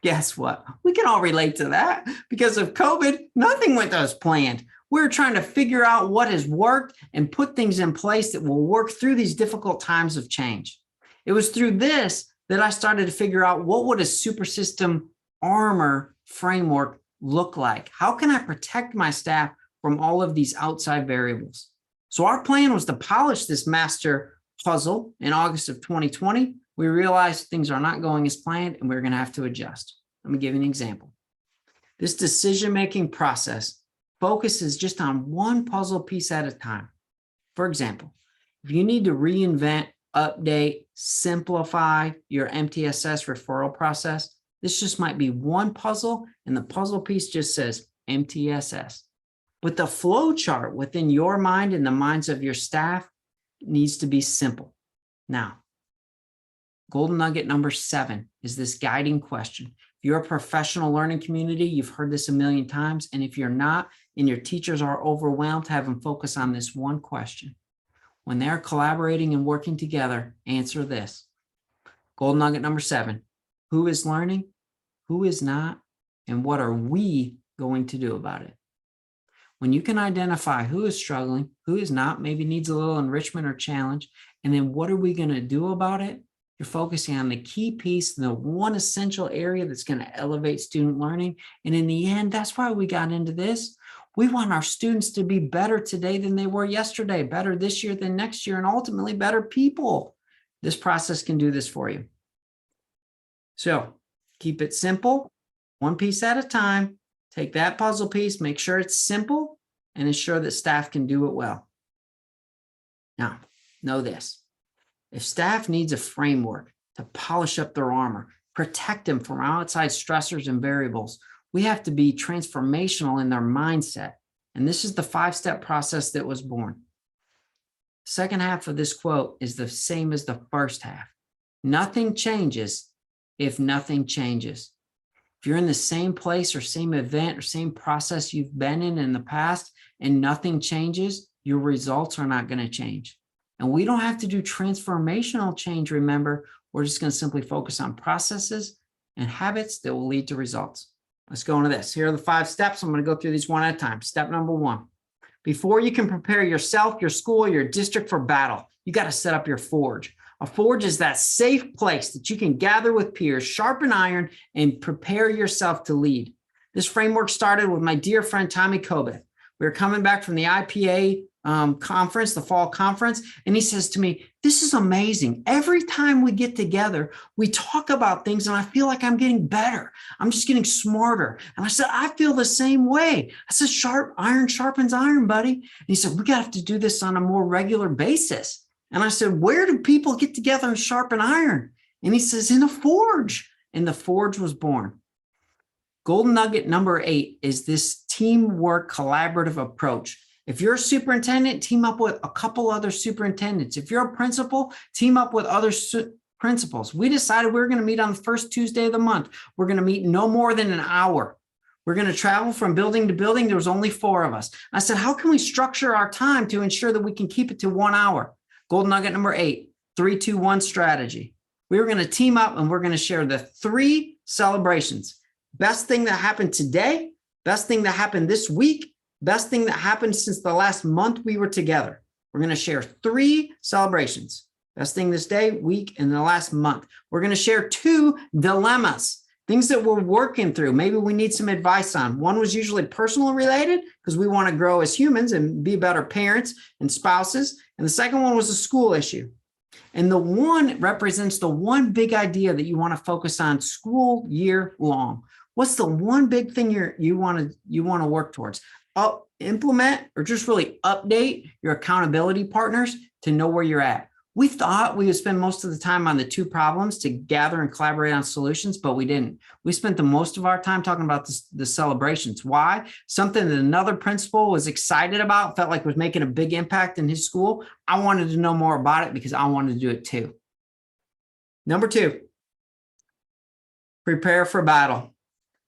Guess what? We can all relate to that. Because of COVID, nothing went as planned. We're trying to figure out what has worked and put things in place that will work through these difficult times of change. It was through this that I started to figure out what would a super system armor framework look like? How can I protect my staff from all of these outside variables? So our plan was to polish this master puzzle in August of 2020. We realized things are not going as planned and we're going to have to adjust. Let me give you an example. This decision-making process focuses just on one puzzle piece at a time. For example, if you need to reinvent, update, simplify your MTSS referral process, this just might be one puzzle and the puzzle piece just says MTSS. But the flow chart within your mind and the minds of your staff needs to be simple. Now, golden nugget number 7 is this guiding question. If you're a professional learning community, you've heard this a million times. And if you're not, and your teachers are overwhelmed, have them focus on this one question. When they're collaborating and working together, answer this. Golden nugget number 7, who is learning, who is not, and what are we going to do about it? When you can identify who is struggling, who is not, maybe needs a little enrichment or challenge, and then what are we going to do about it? You're focusing on the key piece, the one essential area that's going to elevate student learning. And in the end, that's why we got into this. We want our students to be better today than they were yesterday, better this year than next year, and ultimately better people. This process can do this for you. So keep it simple, one piece at a time. Take that puzzle piece, make sure it's simple, and ensure that staff can do it well. Now, know this. If staff needs a framework to polish up their armor, protect them from outside stressors and variables, we have to be transformational in their mindset. And this is the 5-step process that was born. Second half of this quote is the same as the first half. Nothing changes if nothing changes. If you're in the same place or same event or same process you've been in the past and nothing changes, your results are not going to change. And we don't have to do transformational change, remember. We're just going to simply focus on processes and habits that will lead to results. Let's go into this. Here are the 5 steps. I'm going to go through these one at a time. Step number 1. Before you can prepare yourself, your school, your district for battle, you got to set up your forge. A forge is that safe place that you can gather with peers, sharpen iron, and prepare yourself to lead. This framework started with my dear friend, Tommy Kobeth. We were coming back from the IPA conference, the fall conference, and he says to me, this is amazing. Every time we get together, we talk about things and I feel like I'm getting better. I'm just getting smarter. And I said, I feel the same way. I said, iron sharpens iron, buddy. And he said, we got to do this on a more regular basis. And I said, where do people get together and sharpen iron? And he says, in a forge. And the forge was born. Golden nugget number 8 is this teamwork collaborative approach. If you're a superintendent, team up with a couple other superintendents. If you're a principal, team up with other principals. We decided we were going to meet on the first Tuesday of the month. We're going to meet no more than an hour. We're going to travel from building to building. There was only 4 of us. I said, how can we structure our time to ensure that we can keep it to 1 hour? Golden nugget number 8, 3-2-1 strategy. We were going to team up and we're going to share the 3 celebrations. Best thing that happened today, best thing that happened this week, best thing that happened since the last month we were together. We're going to share 3 celebrations. Best thing this day, week, and the last month. We're going to share 2 dilemmas, things that we're working through. Maybe we need some advice on. One was usually personal related because we want to grow as humans and be better parents and spouses. And the second one was a school issue. And the one represents the one big idea that you want to focus on school year long. What's the one big thing you want to work towards? Implement or just really update your accountability partners to know where you're at. We thought we would spend most of the time on the 2 problems to gather and collaborate on solutions, but we didn't. We spent the most of our time talking about the celebrations. Why? Something that another principal was excited about, felt like was making a big impact in his school. I wanted to know more about it because I wanted to do it too. Number 2, prepare for battle.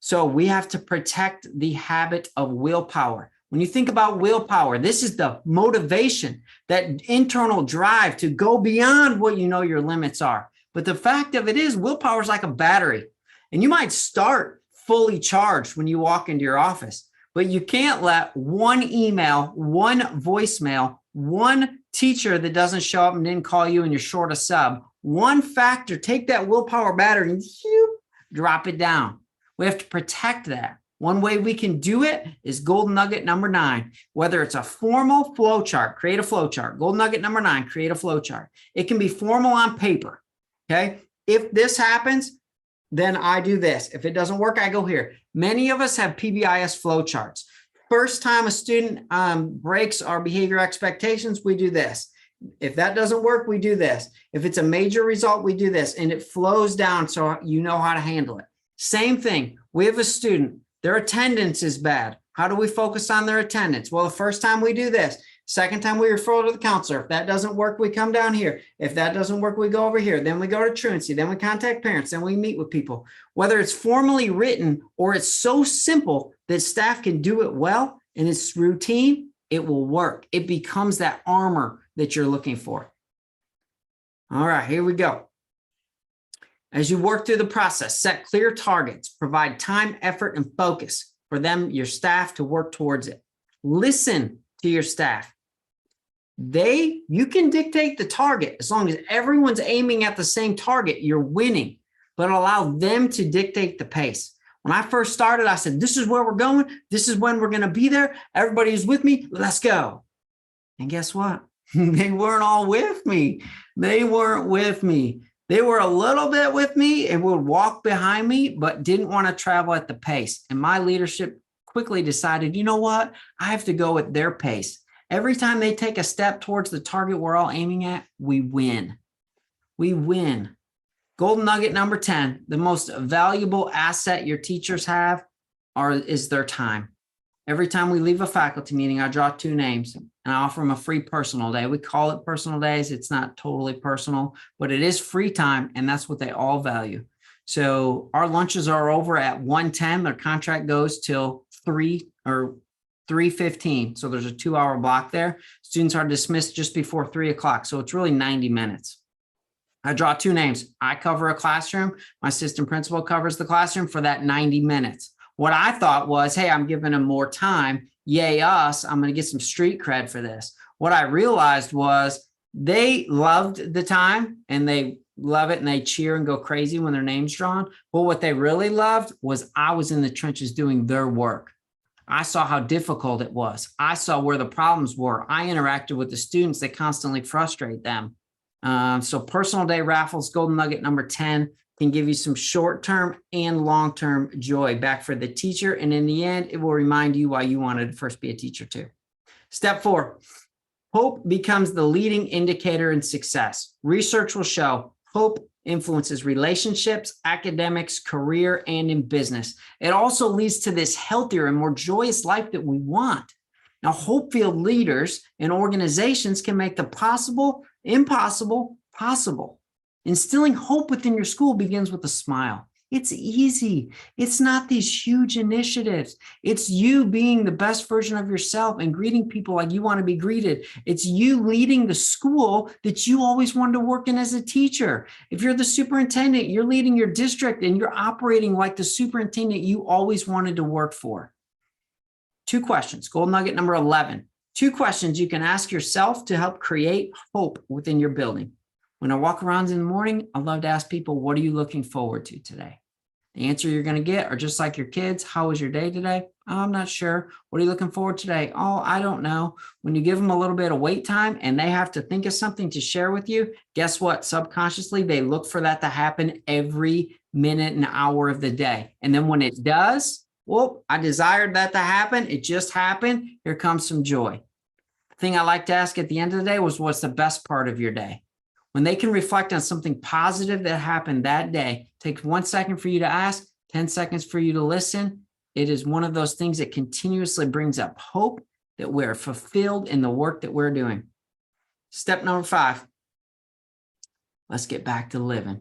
So we have to protect the habit of willpower. When you think about willpower, this is the motivation, that internal drive to go beyond what you know your limits are. But the fact of it is, willpower is like a battery. And you might start fully charged when you walk into your office, but you can't let one email, one voicemail, one teacher that doesn't show up and didn't call you and you're short a sub, one factor, take that willpower battery and drop it down. We have to protect that. One way we can do it is golden nugget number 9, whether it's a formal flow chart, create a flow chart. Golden nugget number 9, create a flow chart. It can be formal on paper. Okay. If this happens, then I do this. If it doesn't work, I go here. Many of us have PBIS flow charts. First time a student breaks our behavior expectations, we do this. If that doesn't work, we do this. If it's a major result, we do this. And it flows down so you know how to handle it. Same thing. We have a student. Their attendance is bad. How do we focus on their attendance? Well, the first time we do this. Second time we refer to the counselor. If that doesn't work, we come down here. If that doesn't work, we go over here. Then we go to truancy. Then we contact parents. Then we meet with people. Whether it's formally written or it's so simple that staff can do it well and it's routine, it will work. It becomes that armor that you're looking for. All right, here we go. As you work through the process, set clear targets, provide time, effort, and focus for them, your staff, to work towards it. Listen to your staff. You can dictate the target as long as everyone's aiming at the same target, you're winning, but allow them to dictate the pace. When I first started, I said, this is where we're going. This is when we're going to be there. Everybody's with me. Let's go. And guess what? They weren't all with me. They weren't with me. They were a little bit with me and would walk behind me, but didn't want to travel at the pace. And my leadership quickly decided, you know what? I have to go at their pace. Every time they take a step towards the target we're all aiming at, we win. We win. Golden nugget number 10, the most valuable asset your teachers have is their time. Every time we leave a faculty meeting, I draw 2 names and I offer them a free personal day. We call it personal days. It's not totally personal, but it is free time, and that's what they all value. So our lunches are over at 1:10. Their contract goes till 3 or 3:15. So there's a 2-hour block there. Students are dismissed just before 3 o'clock. So it's really 90 minutes. I draw 2 names. I cover a classroom. My assistant principal covers the classroom for that 90 minutes. What I thought was, hey, I'm giving them more time. Yay, us. I'm going to get some street cred for this. What I realized was they loved the time and they love it and they cheer and go crazy when their name's drawn. But what they really loved was I was in the trenches doing their work. I saw how difficult it was. I saw where the problems were. I interacted with the students that constantly frustrate them. So personal day raffles, golden nugget number 10, can give you some short-term and long-term joy back for the teacher. And in the end, it will remind you why you wanted to first be a teacher too. Step 4, hope becomes the leading indicator in success. Research will show hope influences relationships, academics, career, and in business. It also leads to this healthier and more joyous life that we want. Now, hope-filled leaders and organizations can make the impossible possible. Instilling hope within your school begins with a smile. It's easy. It's not these huge initiatives. It's you being the best version of yourself and greeting people like you want to be greeted. It's you leading the school that you always wanted to work in as a teacher. If you're the superintendent, you're leading your district and you're operating like the superintendent you always wanted to work for. 2 questions. Gold nugget number 11. 2 questions you can ask yourself to help create hope within your building. When I walk around in the morning, I love to ask people, what are you looking forward to today? The answer you're going to get are just like your kids. How was your day today? Oh, I'm not sure. What are you looking forward to today? Oh, I don't know. When you give them a little bit of wait time and they have to think of something to share with you, guess what? Subconsciously, they look for that to happen every minute and hour of the day. And then when it does, well, I desired that to happen. It just happened. Here comes some joy. The thing I like to ask at the end of the day was, what's the best part of your day? When they can reflect on something positive that happened that day, take 1 second for you to ask, 10 seconds for you to listen. It is one of those things that continuously brings up hope that we're fulfilled in the work that we're doing. Step number 5, let's get back to living.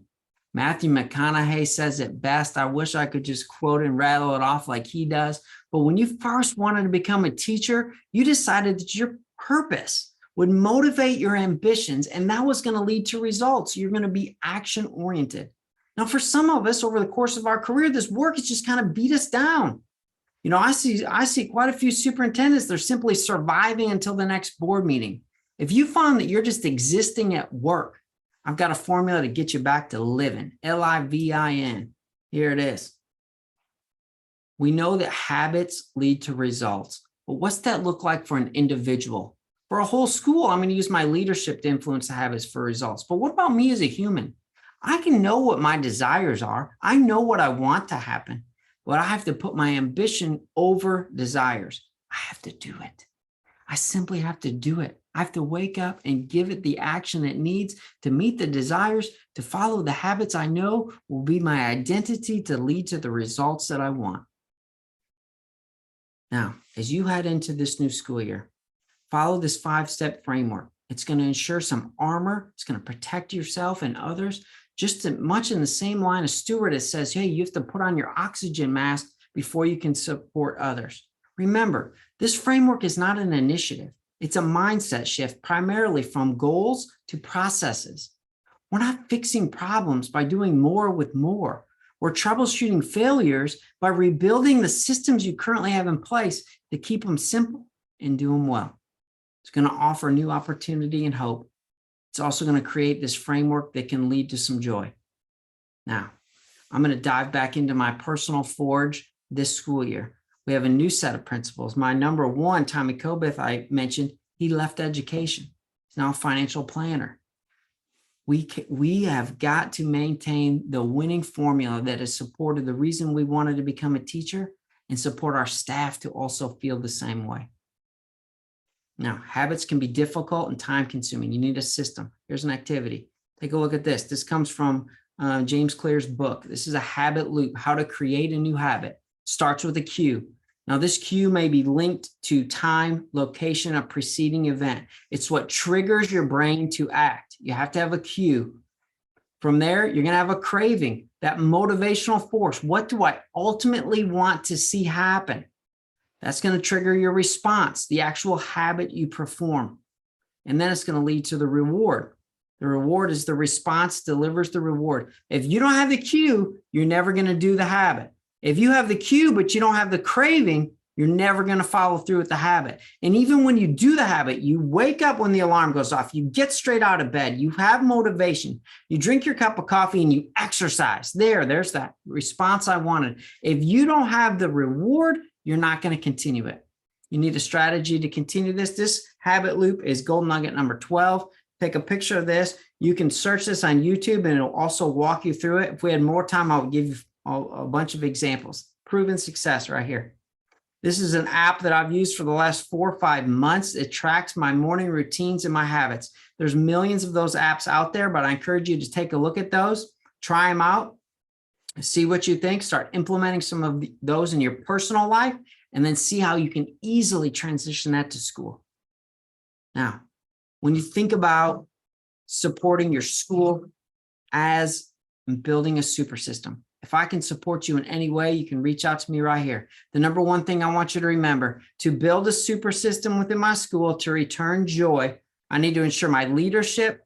Matthew McConaughey says it best. I wish I could just quote and rattle it off like he does. But when you first wanted to become a teacher, you decided that your purpose would motivate your ambitions, and that was going to lead to results. You're going to be action-oriented. Now, for some of us over the course of our career, this work has just kind of beat us down. You know, I see quite a few superintendents, they're simply surviving until the next board meeting. If you find that you're just existing at work, I've got a formula to get you back to living, L-I-V-I-N. Here it is. We know that habits lead to results, but what's that look like for an individual? For a whole school, I'm going to use my leadership to influence the habits for results. But what about me as a human? I can know what my desires are. I know what I want to happen, but I have to put my ambition over desires. I have to do it. I simply have to do it. I have to wake up and give it the action it needs to meet the desires, to follow the habits I know will be my identity to lead to the results that I want. Now, as you head into this new school year, follow this 5-step framework. It's going to ensure some armor. It's going to protect yourself and others, just as much in the same line as Stewart says, hey, you have to put on your oxygen mask before you can support others. Remember, this framework is not an initiative. It's a mindset shift, primarily from goals to processes. We're not fixing problems by doing more with more. We're troubleshooting failures by rebuilding the systems you currently have in place to keep them simple and do them well. It's going to offer new opportunity and hope. It's also going to create this framework that can lead to some joy. Now, I'm going to dive back into my personal forge this school year. We have a new set of principals. My number 1, Tommy Kobeth, I mentioned, he left education. He's now a financial planner. We have got to maintain the winning formula that has supported the reason we wanted to become a teacher and support our staff to also feel the same way. Now, habits can be difficult and time consuming. You need a system. Here's an activity. Take a look at this. This comes from James Clear's book. This is a habit loop, how to create a new habit. Starts with a cue. Now, this cue may be linked to time, location, a preceding event. It's what triggers your brain to act. You have to have a cue. From there, you're going to have a craving, that motivational force. What do I ultimately want to see happen? That's going to trigger your response, the actual habit you perform. And then it's going to lead to the reward. The reward is the response delivers the reward. If you don't have the cue, you're never going to do the habit. If you have the cue, but you don't have the craving, you're never going to follow through with the habit. And even when you do the habit, you wake up when the alarm goes off, you get straight out of bed, you have motivation, you drink your cup of coffee and you exercise. There's that response I wanted. If you don't have the reward, you're not going to continue it. You need a strategy to continue this. This habit loop is gold nugget number 12. Take a picture of this. You can search this on YouTube and it'll also walk you through it. If we had more time, I would give you a bunch of examples. Proven success right here. This is an app that I've used for the last 4 or 5 months. It tracks my morning routines and my habits. There's millions of those apps out there, but I encourage you to take a look at those, try them out, see what you think, start implementing some of those in your personal life, and then see how you can easily transition that to school. Now, when you think about supporting your school as building a super system, if I can support you in any way, you can reach out to me right here. The number one thing I want you to remember, to build a super system within my school to return joy, I need to ensure my leadership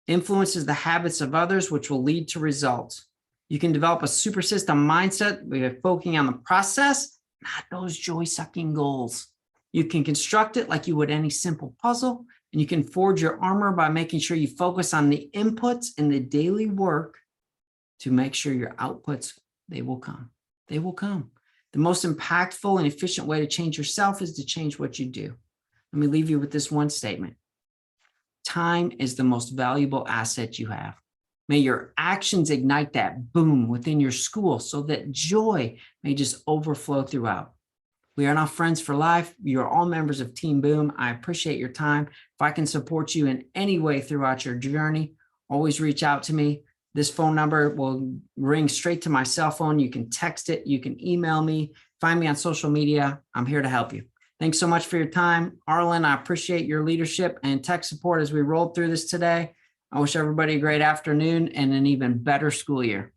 influences the habits of others, which will lead to results. You can develop a super system mindset by focusing on the process, not those joy-sucking goals. You can construct it like you would any simple puzzle, and you can forge your armor by making sure you focus on the inputs in the daily work to make sure your outputs, they will come. They will come. The most impactful and efficient way to change yourself is to change what you do. Let me leave you with this one statement. Time is the most valuable asset you have. May your actions ignite that boom within your school so that joy may just overflow throughout. We are now friends for life. You are all members of Team Boom. I appreciate your time. If I can support you in any way throughout your journey, always reach out to me. This phone number will ring straight to my cell phone. You can text it. You can email me. Find me on social media. I'm here to help you. Thanks so much for your time. Arlen, I appreciate your leadership and tech support as we rolled through this today. I wish everybody a great afternoon and an even better school year.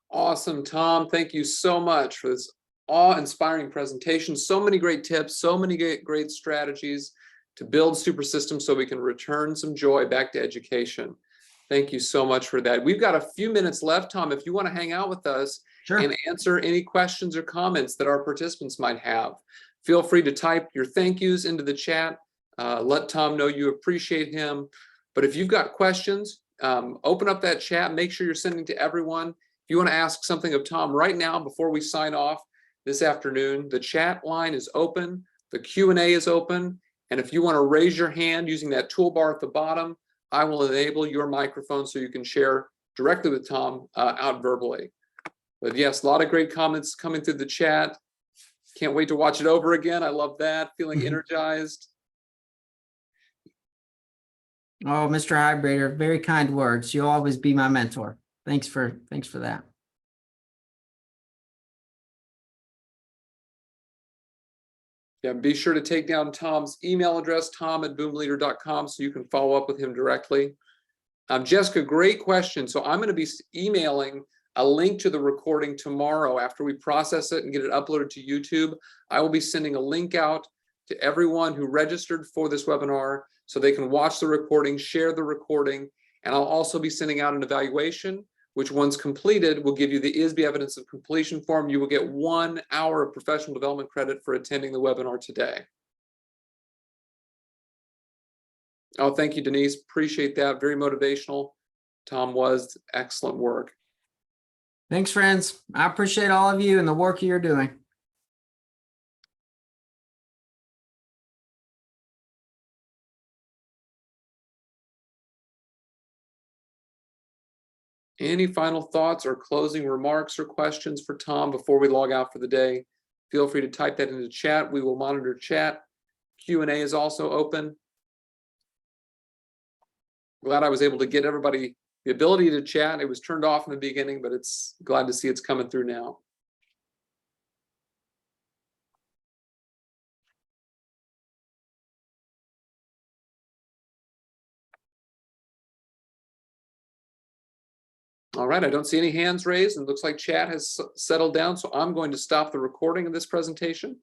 Awesome, Tom. Thank you so much for this awe-inspiring presentation. So many great tips, so many great strategies to build super systems so we can return some joy back to education. Thank you so much for that. We've got a few minutes left, Tom, if you want to hang out with us and answer any questions or comments that our participants might have. Feel free to type your thank yous into the chat. Let Tom know you appreciate him. But if you've got questions, open up that chat. Make sure you're sending to everyone. If you want to ask something of Tom right now before we sign off this afternoon, the chat line is open. The Q&A is open. And if you want to raise your hand using that toolbar at the bottom, I will enable your microphone so you can share directly with Tom out verbally. But yes, a lot of great comments coming through the chat. Can't wait to watch it over again. I love that, feeling energized. Oh, Mr. Hybrader, very kind words. You'll always be my mentor. Thanks for that. Yeah, be sure to take down Tom's email address, tom@boomleader.com, so you can follow up with him directly. Jessica, great question. So I'm going to be emailing a link to the recording tomorrow after we process it and get it uploaded to YouTube. I will be sending a link out to everyone who registered for this webinar so they can watch the recording, share the recording, and I'll also be sending out an evaluation, which once completed will give you the ISB evidence of completion form. You will get 1 hour of professional development credit for attending the webinar today. Oh, thank you, Denise. Appreciate that. Very motivational. Tom was excellent work. Thanks, friends. I appreciate all of you and the work you're doing. Any final thoughts or closing remarks or questions for Tom before we log out for the day? Feel free to type that into chat. We will monitor chat. Q&A is also open. Glad I was able to get everybody the ability to chat. It was turned off in the beginning, but it's glad to see it's coming through now. All right, I don't see any hands raised, and it looks like chat has settled down, so I'm going to stop the recording of this presentation.